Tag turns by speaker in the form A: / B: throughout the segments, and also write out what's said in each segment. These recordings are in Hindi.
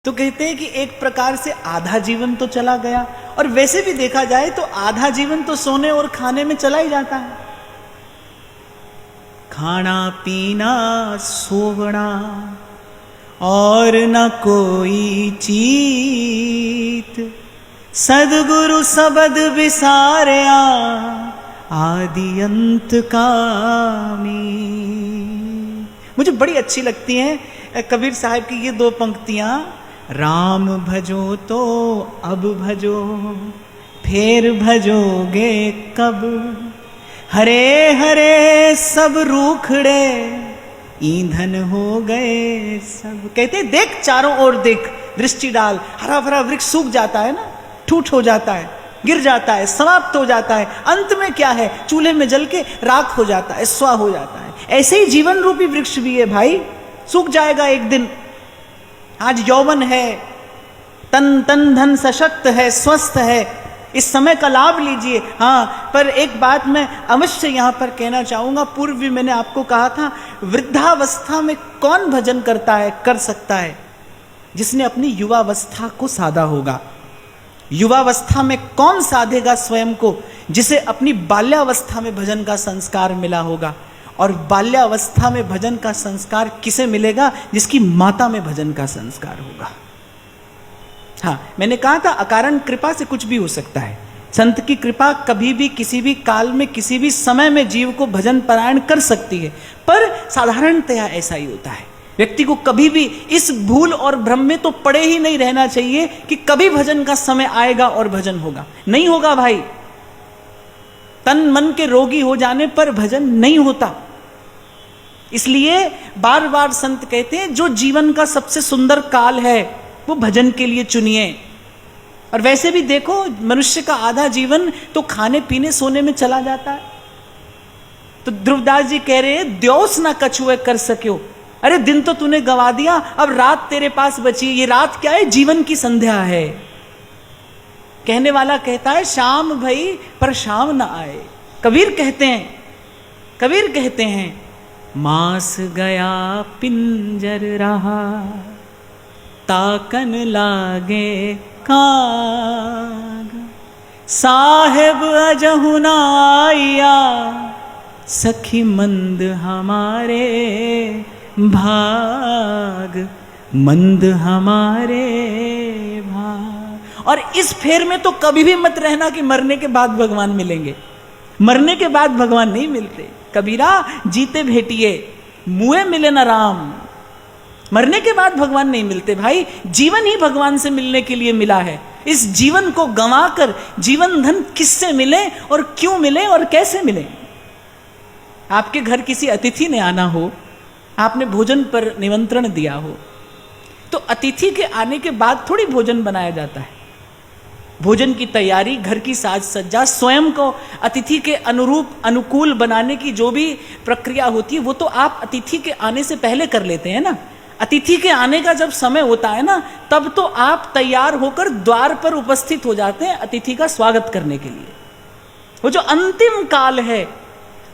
A: तो कहते हैं कि एक प्रकार से आधा जीवन तो चला गया, और वैसे भी देखा जाए तो आधा जीवन तो सोने और खाने में चला ही जाता है। खाना पीना सोवना और न कोई चीत, सदगुरु सबद विसारया आदि अंत कामी। मुझे बड़ी अच्छी लगती हैं कबीर साहब की ये दो पंक्तियां। राम भजो तो अब भजो, फिर भजोगे कब, हरे हरे सब रूखड़े ईंधन हो गए सब। कहते देख चारों ओर देख, दृष्टि डाल, हरा भरा वृक्ष सूख जाता है ना, ठूठ हो जाता है, गिर जाता है, समाप्त हो जाता है, अंत में क्या है, चूल्हे में जल के राख हो जाता है, स्वा हो जाता है। ऐसे ही जीवन रूपी वृक्ष भी है भाई, सूख जाएगा एक दिन। आज यौवन है, तन धन सशक्त है, स्वस्थ है, इस समय का लाभ लीजिए। हाँ, पर एक बात मैं अवश्य यहां पर कहना चाहूंगा, पूर्व भी मैंने आपको कहा था, वृद्धावस्था में कौन भजन करता है, कर सकता है, जिसने अपनी युवावस्था को साधा होगा। युवावस्था में कौन साधेगा स्वयं को, जिसे अपनी बाल्यावस्था में भजन का संस्कार मिला होगा। और बाल्यावस्था में भजन का संस्कार किसे मिलेगा, जिसकी माता में भजन का संस्कार होगा। हाँ, मैंने कहा था अकारण कृपा से कुछ भी हो सकता है। संत की कृपा कभी भी किसी भी काल में किसी भी समय में जीव को भजन परायण कर सकती है, पर साधारणतया ऐसा ही होता है। व्यक्ति को कभी भी इस भूल और भ्रम में तो पड़े ही नहीं रहना चाहिए कि कभी भजन का समय आएगा और भजन होगा। नहीं होगा भाई, तन मन के रोगी हो जाने पर भजन नहीं होता। इसलिए बार बार संत कहते हैं जो जीवन का सबसे सुंदर काल है वो भजन के लिए चुनिए। और वैसे भी देखो, मनुष्य का आधा जीवन तो खाने पीने सोने में चला जाता है। तो ध्रुवदास जी कह रहे हैं, द्योस ना कछुए कर सक्यो। अरे दिन तो तूने गवा दिया, अब रात तेरे पास बची। ये रात क्या है, जीवन की संध्या है। कहने वाला कहता है शाम भई पर शाम ना आए। कबीर कहते हैं मास गया पिंजर रहा, ताकन लागे काग, साहेब अजहु ना आया, सखी मंद हमारे भाग, मंद हमारे भाग। और इस फेर में तो कभी भी मत रहना कि मरने के बाद भगवान मिलेंगे। मरने के बाद भगवान नहीं मिलते। कबीरा जीते भेटिए, मुए मिले न राम। मरने के बाद भगवान नहीं मिलते भाई, जीवन ही भगवान से मिलने के लिए मिला है। इस जीवन को गंवाकर जीवन धन किससे मिले और क्यों मिले और कैसे मिले। आपके घर किसी अतिथि ने आना हो, आपने भोजन पर निमंत्रण दिया हो, तो अतिथि के आने के बाद थोड़ी भोजन बनाया जाता है। भोजन की तैयारी, घर की साज सज्जा, स्वयं को अतिथि के अनुरूप अनुकूल बनाने की जो भी प्रक्रिया होती है, वो तो आप अतिथि के आने से पहले कर लेते हैं ना। अतिथि के आने का जब समय होता है ना, तब तो आप तैयार होकर द्वार पर उपस्थित हो जाते हैं अतिथि का स्वागत करने के लिए। वो जो अंतिम काल है,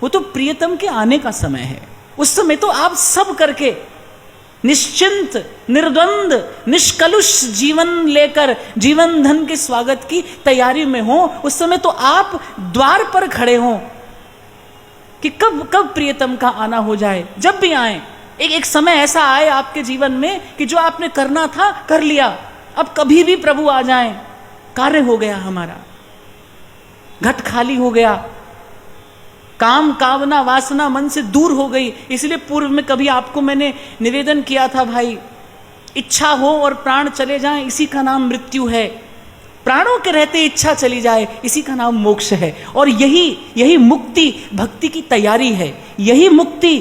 A: वो तो प्रियतम के आने का समय है। उस समय तो आप सब करके निश्चिंत, निर्द्वंद, निष्कलुष जीवन लेकर जीवन धन के स्वागत की तैयारी में हो। उस समय तो आप द्वार पर खड़े हो कि कब प्रियतम का आना हो जाए। जब भी आए, एक समय ऐसा आए आपके जीवन में कि जो आपने करना था कर लिया, अब कभी भी प्रभु आ जाएं, कार्य हो गया, हमारा घट खाली हो गया, काम कामना वासना मन से दूर हो गई। इसलिए पूर्व में कभी आपको मैंने निवेदन किया था, भाई इच्छा हो और प्राण चले जाएं, इसी का नाम मृत्यु है। प्राणों के रहते इच्छा चली जाए, इसी का नाम मोक्ष है। और यही मुक्ति भक्ति की तैयारी है, यही मुक्ति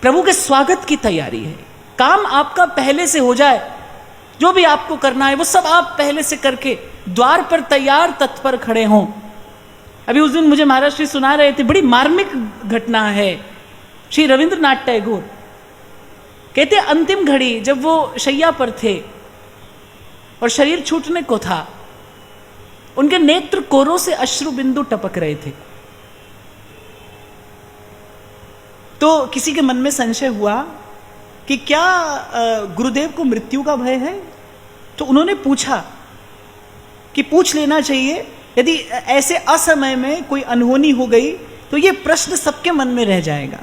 A: प्रभु के स्वागत की तैयारी है। काम आपका पहले से हो जाए, जो भी आपको करना है वो सब आप पहले से करके द्वार पर तैयार तत्पर खड़े हों। अभी उस दिन मुझे महाराज श्री सुना रहे थे, बड़ी मार्मिक घटना है। श्री रविंद्रनाथ टैगोर कहते अंतिम घड़ी जब वो शैया पर थे और शरीर छूटने को था, उनके नेत्र कोरों से अश्रु बिंदु टपक रहे थे। तो किसी के मन में संशय हुआ कि क्या गुरुदेव को मृत्यु का भय है, तो उन्होंने पूछा कि पूछ लेना चाहिए, यदि ऐसे असमय में कोई अनहोनी हो गई तो ये प्रश्न सबके मन में रह जाएगा।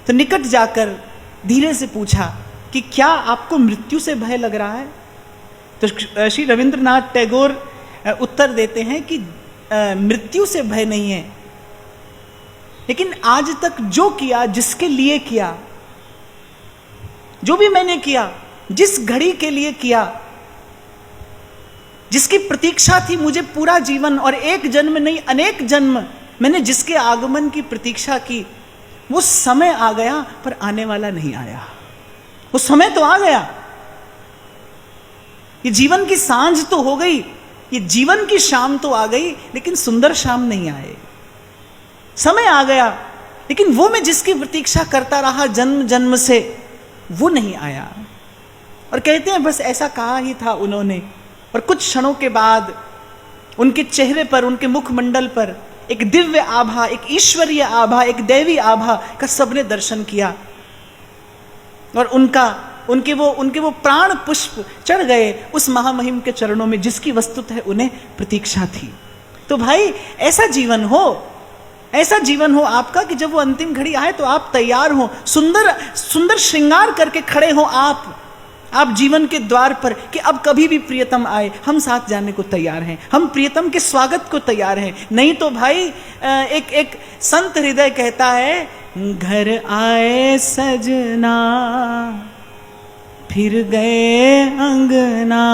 A: तो निकट जाकर धीरे से पूछा कि क्या आपको मृत्यु से भय लग रहा है? तो श्री रविंद्रनाथ टैगोर उत्तर देते हैं कि मृत्यु से भय नहीं है, लेकिन आज तक जो किया, जिसके लिए किया, जो भी मैंने किया, जिस घड़ी के लिए किया, जिसकी प्रतीक्षा थी मुझे पूरा जीवन, और एक जन्म नहीं अनेक जन्म मैंने जिसके आगमन की प्रतीक्षा की, वो समय आ गया पर आने वाला नहीं आया। वो समय तो आ गया, ये जीवन की सांझ तो हो गई, ये जीवन की शाम तो आ गई, लेकिन सुंदर शाम नहीं आए। समय आ गया, लेकिन वो मैं जिसकी प्रतीक्षा करता रहा जन्म जन्म से, वो नहीं आया। और कहते हैं बस ऐसा कहा ही था उन्होंने, और कुछ क्षणों के बाद उनके चेहरे पर, उनके मुखमंडल पर एक दिव्य आभा, एक ईश्वरीय आभा, एक दैवी आभा का सबने दर्शन किया, और उनके वो प्राण पुष्प चढ़ गए उस महामहिम के चरणों में, जिसकी वस्तुतः उन्हें प्रतीक्षा थी। तो भाई ऐसा जीवन हो आपका कि जब वो अंतिम घड़ी आए तो आप तैयार हो, सुंदर सुंदर श्रृंगार करके खड़े हो आप जीवन के द्वार पर, कि अब कभी भी प्रियतम आए हम साथ जाने को तैयार हैं, हम प्रियतम के स्वागत को तैयार हैं। नहीं तो भाई एक संत हृदय कहता है, घर आए सजना फिर गए अंगना,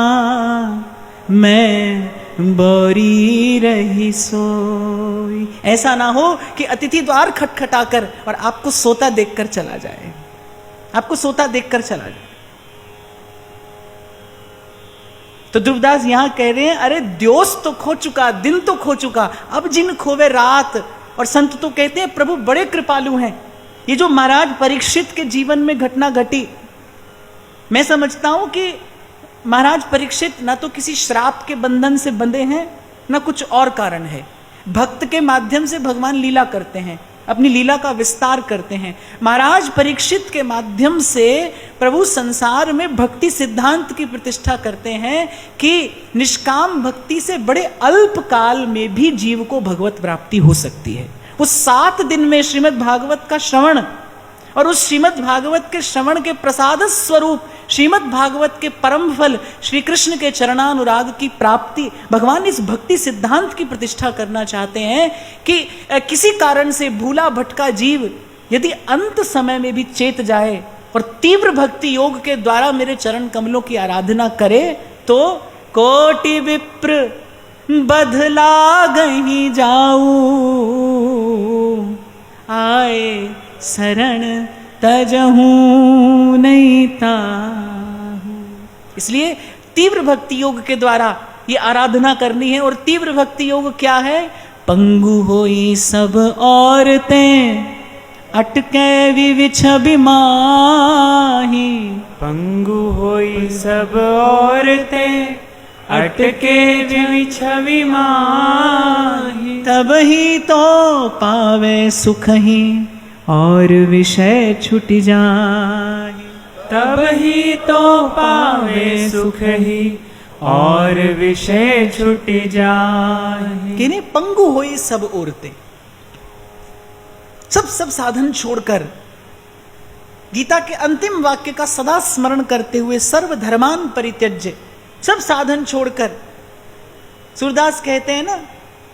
A: मैं बोरी रही सोई। ऐसा ना हो कि अतिथि द्वार खटखटाकर और आपको सोता देखकर चला जाए, तो ध्रुवदास यहां कह रहे हैं, अरे द्योस तो खो चुका, दिन तो खो चुका, अब जिन खोवे रात। और संत तो कहते हैं प्रभु बड़े कृपालु हैं। ये जो महाराज परीक्षित के जीवन में घटना घटी, मैं समझता हूं कि महाराज परीक्षित ना तो किसी श्राप के बंधन से बंधे हैं, ना कुछ और कारण है। भक्त के माध्यम से भगवान लीला करते हैं, अपनी लीला का विस्तार करते हैं। महाराज परीक्षित के माध्यम से प्रभु संसार में भक्ति सिद्धांत की प्रतिष्ठा करते हैं कि निष्काम भक्ति से बड़े अल्प काल में भी जीव को भगवत प्राप्ति हो सकती है। वो 7 दिन में श्रीमद् भागवत का श्रवण, और उस श्रीमद् भागवत के श्रवण के प्रसाद स्वरूप श्रीमद् भागवत के परम फल श्री कृष्ण के चरणानुराग की प्राप्ति, भगवान इस भक्ति सिद्धांत की प्रतिष्ठा करना चाहते हैं कि किसी कारण से भूला भटका जीव यदि अंत समय में भी चेत जाए और तीव्र भक्ति योग के द्वारा मेरे चरण कमलों की आराधना करे, तो कोटि विप्र बधला गही जाऊ, आए शरण तजहूं नहीं ताहू। इसलिए तीव्र भक्ति योग के द्वारा ये आराधना करनी है। और तीव्र भक्ति योग क्या है? पंगु होई सब औरतें अटके विविछ बिमाही,
B: पंगु होई सब औरतें अटके विविछ बिमाही,
A: तब ही तो पावे सुख ही और विषय छूट जाए,
B: तब ही तो पावे सुख ही और विषय छूट जाए।
A: कि नहीं, पंगु होई सब औरतें, सब साधन छोड़कर गीता के अंतिम वाक्य का सदा स्मरण करते हुए, सर्वधर्मान परित्यज्य, सब साधन छोड़कर, सूरदास कहते हैं ना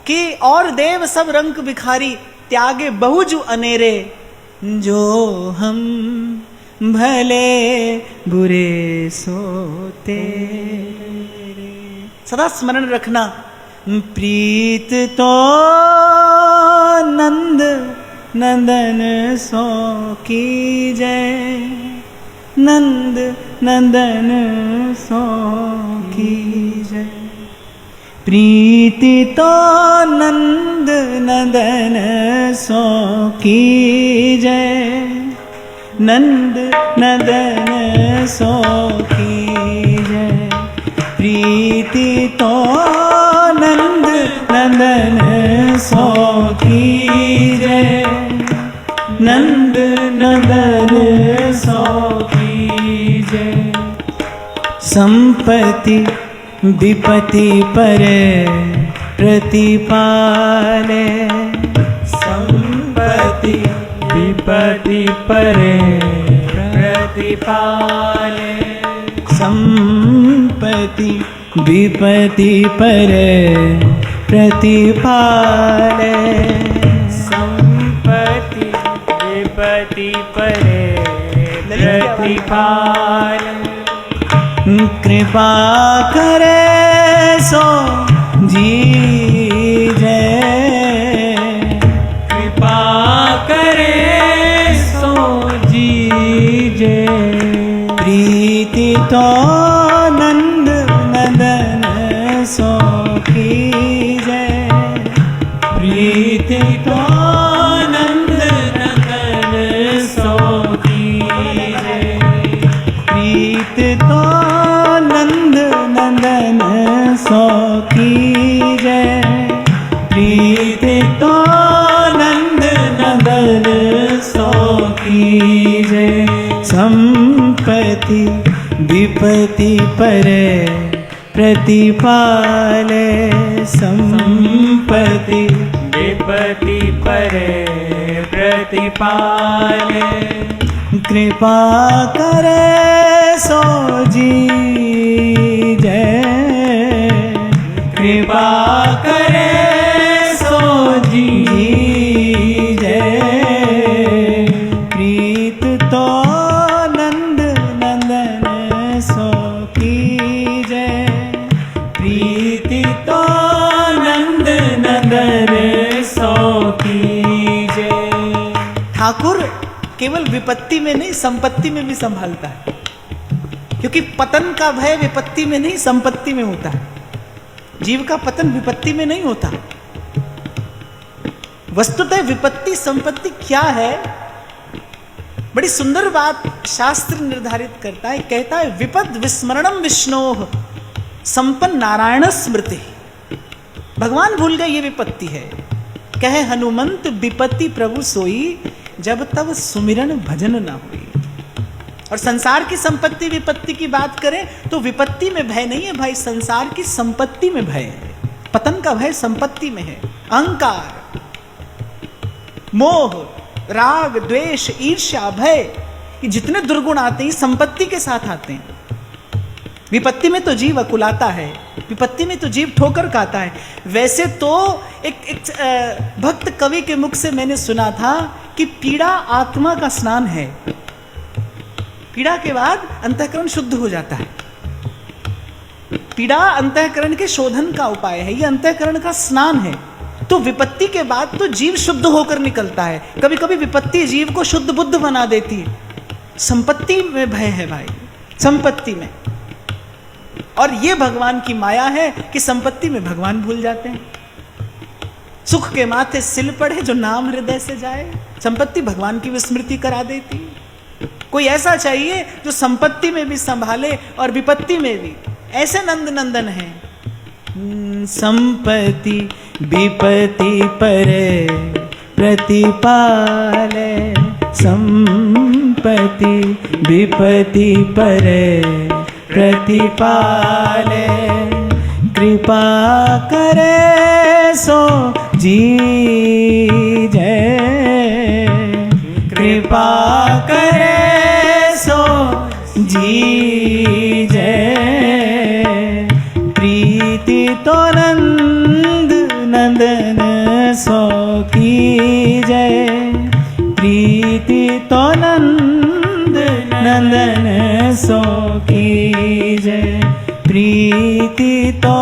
A: कि और देव सब रंग भिखारी, त्यागे बहुजु अनेरे, जो हम भले बुरे सोते। सदा स्मरण रखना, प्रीत तो नंद नंदन सो की जय, नंद नंदन सो की जय। प्रीति तो नंद नंदन सो की जय, नंद नंदन सो की जय। प्रीति तो नंद नंदन सो की जय, नंद नंदन सो की जय। संपत्ति विपत्ति परे प्रतिपाले
B: संपत्ति विपत्ति परे प्रतिपाले
A: संपत्ति विपत्ति परे प्रतिपाले
B: संपत्ति विपत्ति परे प्रतिपाले
A: कृपा करे सो जीजे
B: कृपा करे सो जीजे
A: प्रीति तो नंद नंदन सो कीजे
B: प्रीति तो नंद नंदन सो कीजे
A: प्रीत तो नंद नंदन सो कीजे प्रीत तो नंद नंदन सो कीजे संपत्ति विपत्ति परे प्रतिपाले संपत्ति
B: विपत्ति परे प्रतिपाले
A: कृपा करे सो जीजे
B: कृपा करे सो जीजे
A: प्रीत तो नंद नंदन सो कीजे
B: प्रीति तो नंद नंदन सो कीजे
A: ठाकुर केवल विपत्ति में नहीं संपत्ति में भी संभालता है, क्योंकि पतन का भय विपत्ति में नहीं संपत्ति में होता है। जीव का पतन विपत्ति में नहीं होता। वस्तुतः विपत्ति संपत्ति क्या है, बड़ी सुंदर बात शास्त्र निर्धारित करता है। कहता है विपद विस्मरणम विष्णोः संपन्न नारायण स्मृति। भगवान भूल गए ये विपत्ति है। कहे हनुमंत विपत्ति प्रभु सोई जब तब सुमिरन भजन न हुई। और संसार की संपत्ति विपत्ति की बात करें तो विपत्ति में भय नहीं है भाई, संसार की संपत्ति में भय है। पतन का भय संपत्ति में है। अहंकार, मोह, राग, द्वेष, ईर्ष्या, भय, ये जितने दुर्गुण आते हैं संपत्ति के साथ आते हैं। विपत्ति में तो जीव अकुलाता है, विपत्ति में तो जीव ठोकर खाता है। वैसे तो एक भक्त कवि के मुख से मैंने सुना था कि पीड़ा आत्मा का स्नान है। पीड़ा के बाद अंतःकरण शुद्ध हो जाता है। पीड़ा अंतःकरण के शोधन का उपाय है, ये अंतःकरण का स्नान है। तो विपत्ति के बाद तो जीव शुद्ध होकर निकलता है। कभी कभी विपत्ति जीव को शुद्ध बुद्ध बना देती है। संपत्ति में भय है भाई, संपत्ति में। और ये भगवान की माया है कि संपत्ति में भगवान भूल जाते हैं। सुख के माथे सिल पड़े जो नाम हृदय से जाए, संपत्ति भगवान की विस्मृति करा देती। कोई ऐसा चाहिए जो संपत्ति में भी संभाले और विपत्ति में भी। ऐसे नंद नंदन है। संपत्ति विपत्ति परे प्रतिपाले संपत्ति विपत्ति परे प्रतिपाले कृपा करे सो जीजे कृपा करे सो जीजे प्रीति तो नंद नंदन सो कीजे प्रीति तो नंद नंदन सो कीजे प्रीति तो